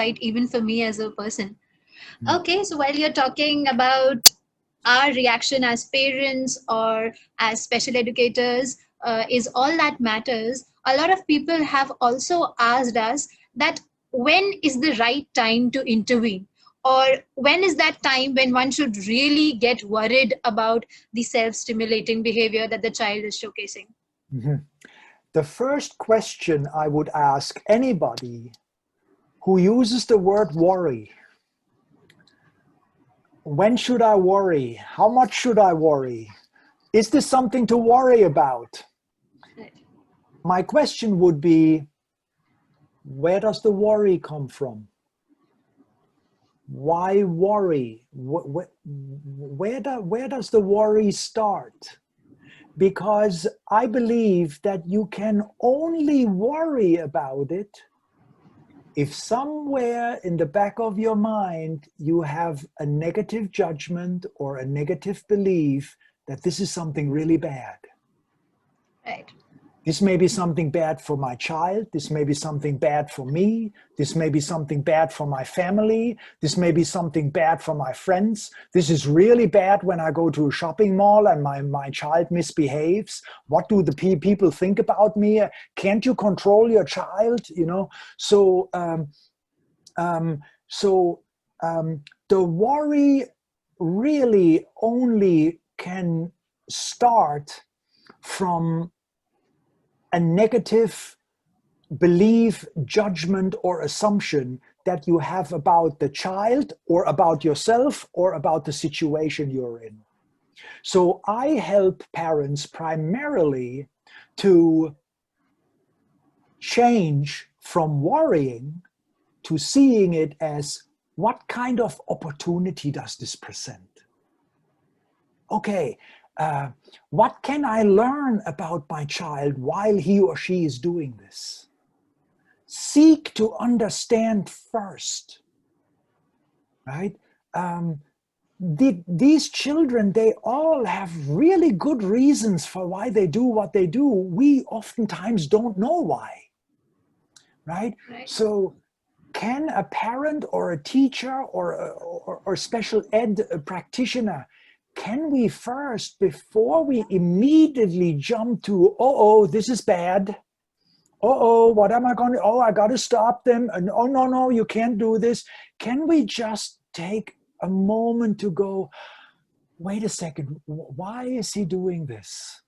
even for me as a person. Okay, so while you're talking about our reaction as parents or as special educators is all that matters, a lot of people have also asked us that when is the right time to intervene? Or when is that time when one should really get worried about the self-stimulating behavior that the child is showcasing? Mhm. The first question I would ask anybody who uses the word worry: when should I worry? How much should I worry? Is this something to worry about? Right. My question would be, where does the worry come from? Why worry? Where does the worry start? Because I believe that you can only worry about it if somewhere in the back of your mind you have a negative judgment or a negative belief that this is something really bad. Right. This may be something bad for my child. This may be something bad for me. This may be something bad for my family. This may be something bad for my friends. This is really bad when I go to a shopping mall and my child misbehaves. What do the people think about me? Can't you control your child? You know, so the worry really only can start from a negative belief, judgment, or assumption that you have about the child or about yourself or about the situation you're in. So I help parents primarily to change from worrying to seeing it as, what kind of opportunity does this present? Okay, what can I learn about my child while he or she is doing this? Seek to understand first, right? These children, they all have really good reasons for why they do what they do. We oftentimes don't know why, right? So can a parent or a teacher or special ed practitioner, can we first, before we immediately jump to, oh, this is bad. Oh, what am I going to, I got to stop them. And oh, no, you can't do this. Can we just take a moment to go, wait a second, why is he doing this?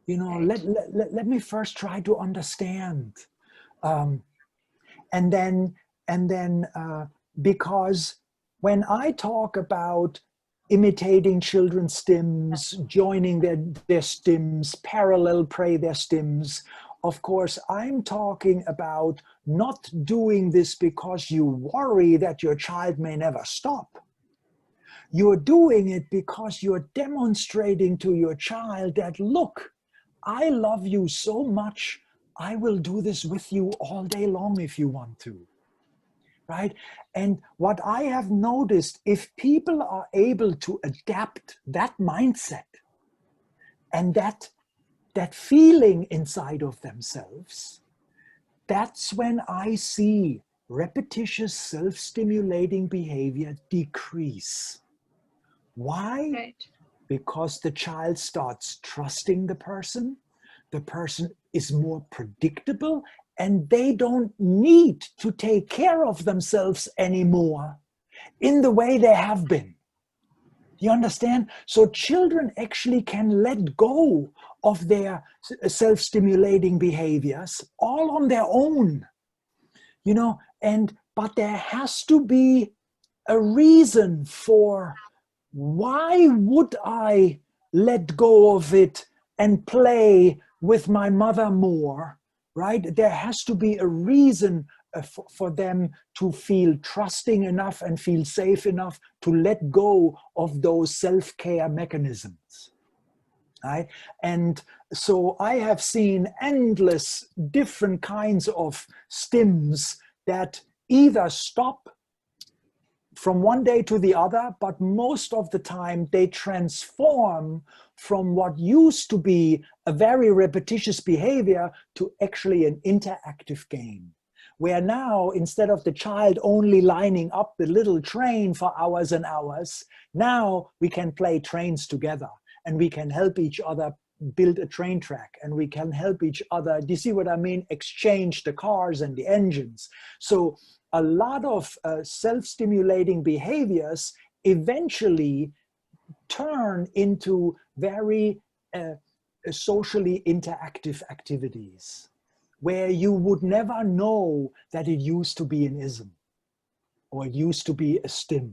You know, let me first try to understand. And then because when I talk about imitating children's stims, joining their stims, parallel play their stims, of course, I'm talking about not doing this because you worry that your child may never stop. You're doing it because you're demonstrating to your child that, look, I love you so much, I will do this with you all day long if you want to, right? And what I have noticed, if people are able to adapt that mindset and that feeling inside of themselves, that's when I see repetitious self-stimulating behavior decrease. Why? Right. Because the child starts trusting the person is more predictable, and they don't need to take care of themselves anymore in the way they have been. You understand? So children actually can let go of their self-stimulating behaviors all on their own, you know, but there has to be a reason for, why would I let go of it and play with my mother more, right? There has to be a reason for them to feel trusting enough and feel safe enough to let go of those self-care mechanisms, right? And so I have seen endless different kinds of stims that either stop from one day to the other, but most of the time they transform from what used to be a very repetitious behavior to actually an interactive game, where now, instead of the child only lining up the little train for hours and hours, now we can play trains together, and we can help each other build a train track, and we can help each other, do you see what I mean, exchange the cars and the engines. So a lot of self-stimulating behaviors eventually turn into very socially interactive activities, where you would never know that it used to be an ism or it used to be a stim.